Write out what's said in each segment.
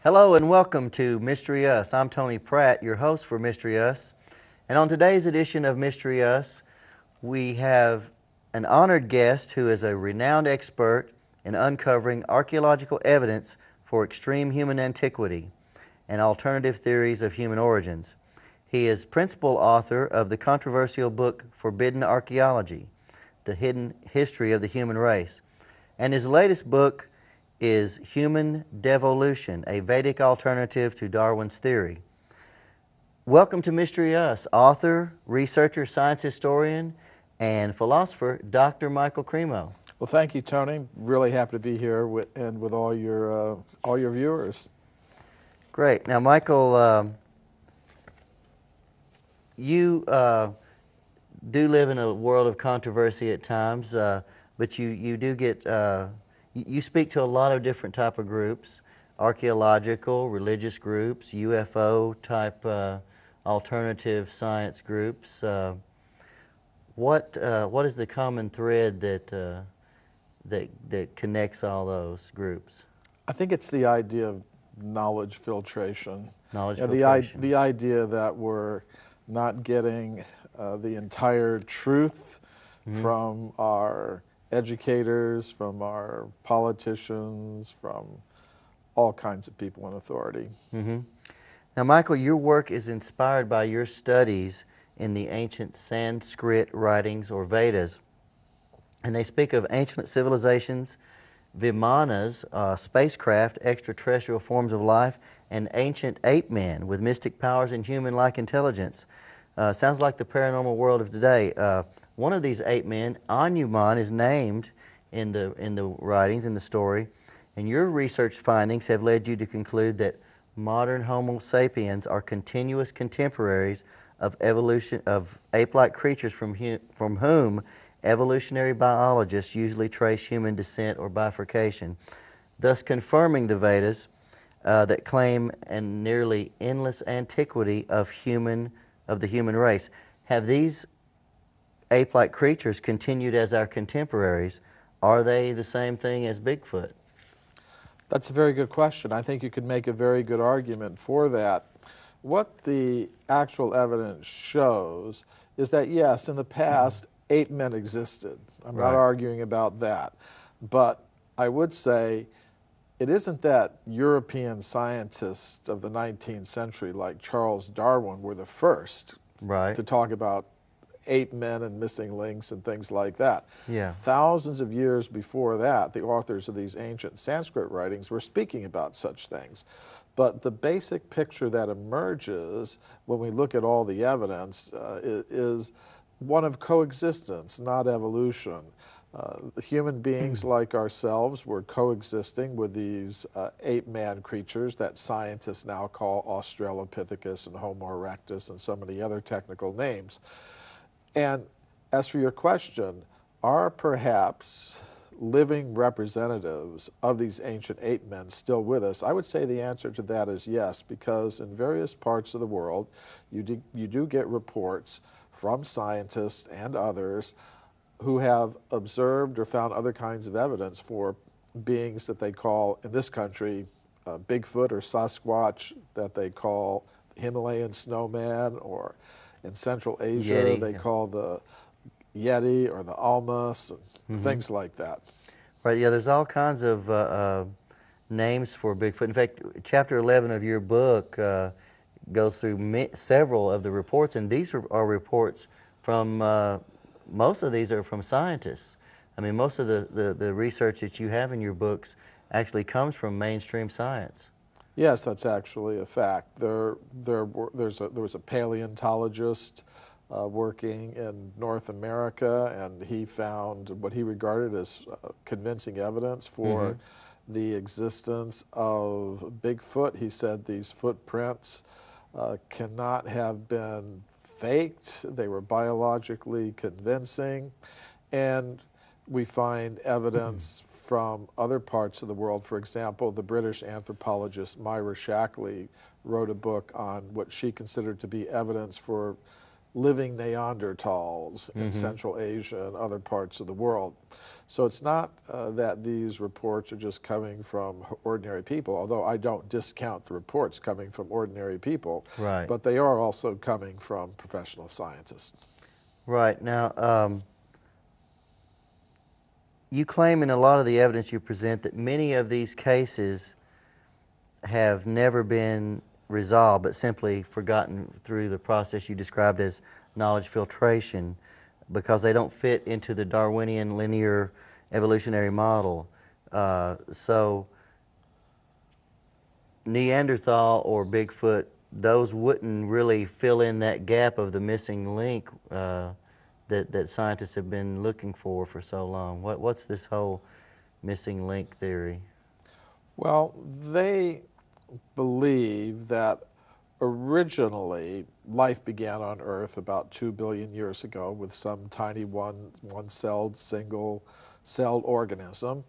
Hello and welcome to Mystery Us. I'm Tony Pratt, your host for Mystery Us. And on today's edition of Mystery Us, we have an honored guest who is a renowned expert in uncovering archaeological evidence for extreme human antiquity and alternative theories of human origins. He is principal author of the controversial book Forbidden Archeology, The Hidden History of the Human Race. And his latest book is Human Devolution, a Vedic alternative to Darwin's theory. Welcome to Mystery Us, author, researcher, science historian, and philosopher, Dr. Michael Cremo. Well, thank you, Tony. Really happy to be here with all your viewers. Great. Now, Michael, you do live in a world of controversy at times, but you do get you speak to a lot of different type of groups: archaeological, religious groups, UFO type alternative science groups. What is the common thread that connects all those groups? I think it's the idea of knowledge filtration. Knowledge filtration. The idea that we're not getting the entire truth from our educators, from our politicians, from all kinds of people in authority. Now, Michael, your work is inspired by your studies in the ancient Sanskrit writings, or Vedas, and they speak of ancient civilizations, vimanas, spacecraft, extraterrestrial forms of life, and ancient ape men with mystic powers and human-like intelligence. Sounds like the paranormal world of today. One of these ape men, Anuman, is named in the writings, in the story, and your research findings have led you to conclude that modern Homo Sapiens are continuous contemporaries of evolution of ape-like creatures from whom evolutionary biologists usually trace human descent or bifurcation, thus confirming the Vedas that claim a nearly endless antiquity of the human race. Have these ape-like creatures continued as our contemporaries? Are they the same thing as Bigfoot? That's a very good question. I think you could make a very good argument for that. What the actual evidence shows is that, yes, in the past, ape men existed. I'm not arguing about that. But I would say it isn't that European scientists of the 19th century, like Charles Darwin, were the first to talk about ape men and missing links and things like that. Thousands of years before that, the authors of these ancient Sanskrit writings were speaking about such things. But the basic picture that emerges when we look at all the evidence is one of coexistence, not evolution. Human beings like ourselves were coexisting with these ape-man creatures that scientists now call Australopithecus and Homo erectus and so many other technical names. And as for your question, are perhaps living representatives of these ancient ape men still with us? I would say the answer to that is yes, because in various parts of the world, you do get reports from scientists and others who have observed or found other kinds of evidence for beings that they call, in this country, Bigfoot or Sasquatch, that they call Himalayan snowman, or in Central Asia, Yeti, they call the Yeti or the Almas, and things like that. Right, yeah, there's all kinds of names for Bigfoot. In fact, chapter 11 of your book goes through several of the reports, and these are reports from, most of these are from scientists. I mean, most of the research that you have in your books actually comes from mainstream science. Yes, that's actually a fact. There was a paleontologist working in North America, and he found what he regarded as convincing evidence for the existence of Bigfoot. He said these footprints cannot have been faked. They were biologically convincing. And we find evidence from other parts of the world. For example, the British anthropologist Myra Shackley wrote a book on what she considered to be evidence for living Neanderthals in Central Asia and other parts of the world. So it's not that these reports are just coming from ordinary people, although I don't discount the reports coming from ordinary people, Right. but they are also coming from professional scientists. Right. Now, you claim in a lot of the evidence you present that many of these cases have never been resolved, but simply forgotten through the process you described as knowledge filtration, because they don't fit into the Darwinian linear evolutionary model. So Neanderthal or Bigfoot, those wouldn't really fill in that gap of the missing link that scientists have been looking for so long. What's this whole missing link theory? Well, they believe that originally life began on Earth about 2 billion years ago with some tiny one-celled, single-celled organism,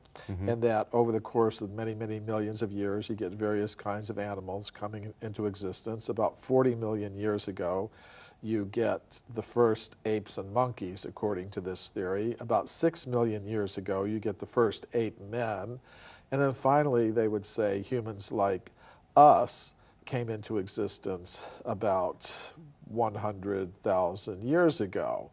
and that over the course of many, many millions of years you get various kinds of animals coming into existence. About 40 million years ago you get the first apes and monkeys, according to this theory. About 6 million years ago you get the first ape men, and then finally they would say humans like us came into existence about 100,000 years ago.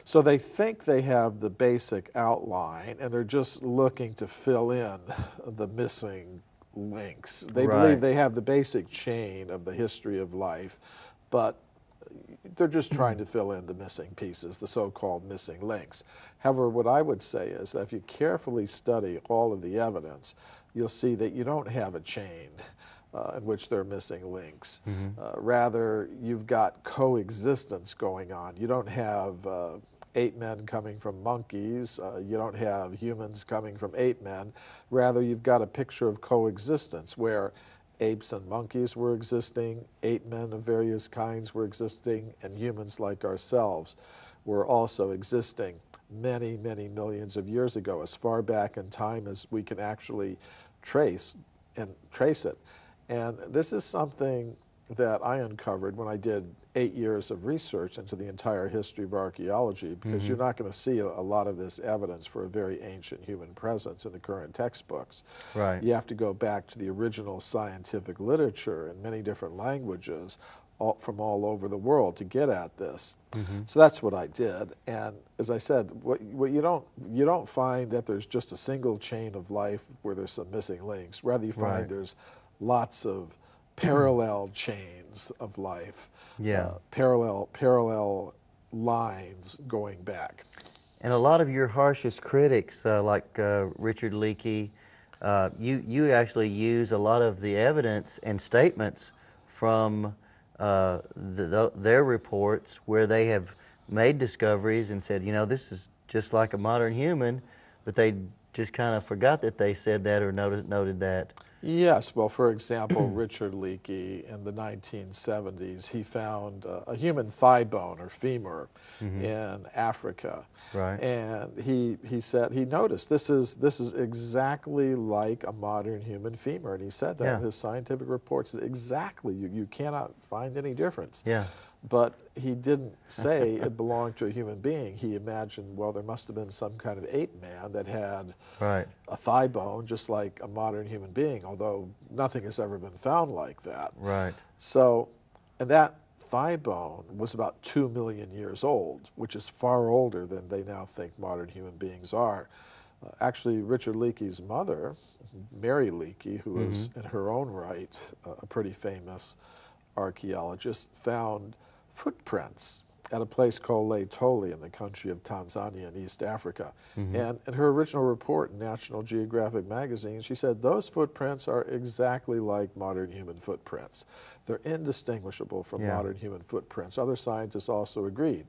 So they think they have the basic outline, and they're just looking to fill in the missing links. They believe they have the basic chain of the history of life, but they're just trying to fill in the missing pieces, the so-called missing links. However, what I would say is that if you carefully study all of the evidence, you'll see that you don't have a chain in which there are missing links. Rather, you've got coexistence going on. You don't have ape men coming from monkeys. You don't have humans coming from ape men. Rather, you've got a picture of coexistence where apes and monkeys were existing, ape men of various kinds were existing, and humans like ourselves were also existing many, many millions of years ago, as far back in time as we can actually trace it. And this is something that I uncovered when I did 8 years of research into the entire history of archaeology, because you're not going to see a lot of this evidence for a very ancient human presence in the current textbooks. Right. You have to go back to the original scientific literature in many different languages from all over the world to get at this. So that's what I did. And as I said, what you don't find that there's just a single chain of life where there's some missing links. Rather, you find there's lots of parallel chains of life, parallel lines going back. And a lot of your harshest critics, like Richard Leakey, you actually use a lot of the evidence and statements from their reports where they have made discoveries and said, you know, this is just like a modern human, but they just kind of forgot that they said that or noted that. Yes, well, for example, Richard Leakey in the 1970s, he found a human thigh bone or femur in Africa. Right. And he said, he noticed this is exactly like a modern human femur. And he said that in his scientific reports, exactly, you cannot find any difference. Yeah. But he didn't say it belonged to a human being. He imagined, well, there must have been some kind of ape man that had a thigh bone just like a modern human being, although nothing has ever been found like that. Right. So, and that thigh bone was about 2 million years old, which is far older than they now think modern human beings are. Actually, Richard Leakey's mother, Mary Leakey, who is in her own right a pretty famous archaeologist, found footprints at a place called Laetoli in the country of Tanzania in East Africa. And in her original report in National Geographic magazine, she said those footprints are exactly like modern human footprints. They're indistinguishable from modern human footprints. Other scientists also agreed.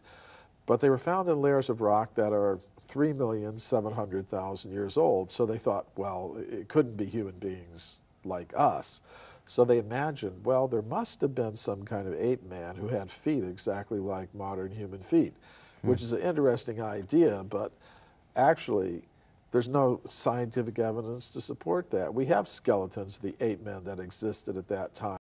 But they were found in layers of rock that are 3,700,000 years old. So they thought, well, it couldn't be human beings like us. So they imagined, well, there must have been some kind of ape man who had feet exactly like modern human feet, which is an interesting idea, but actually there's no scientific evidence to support that. We have skeletons of the ape men that existed at that time.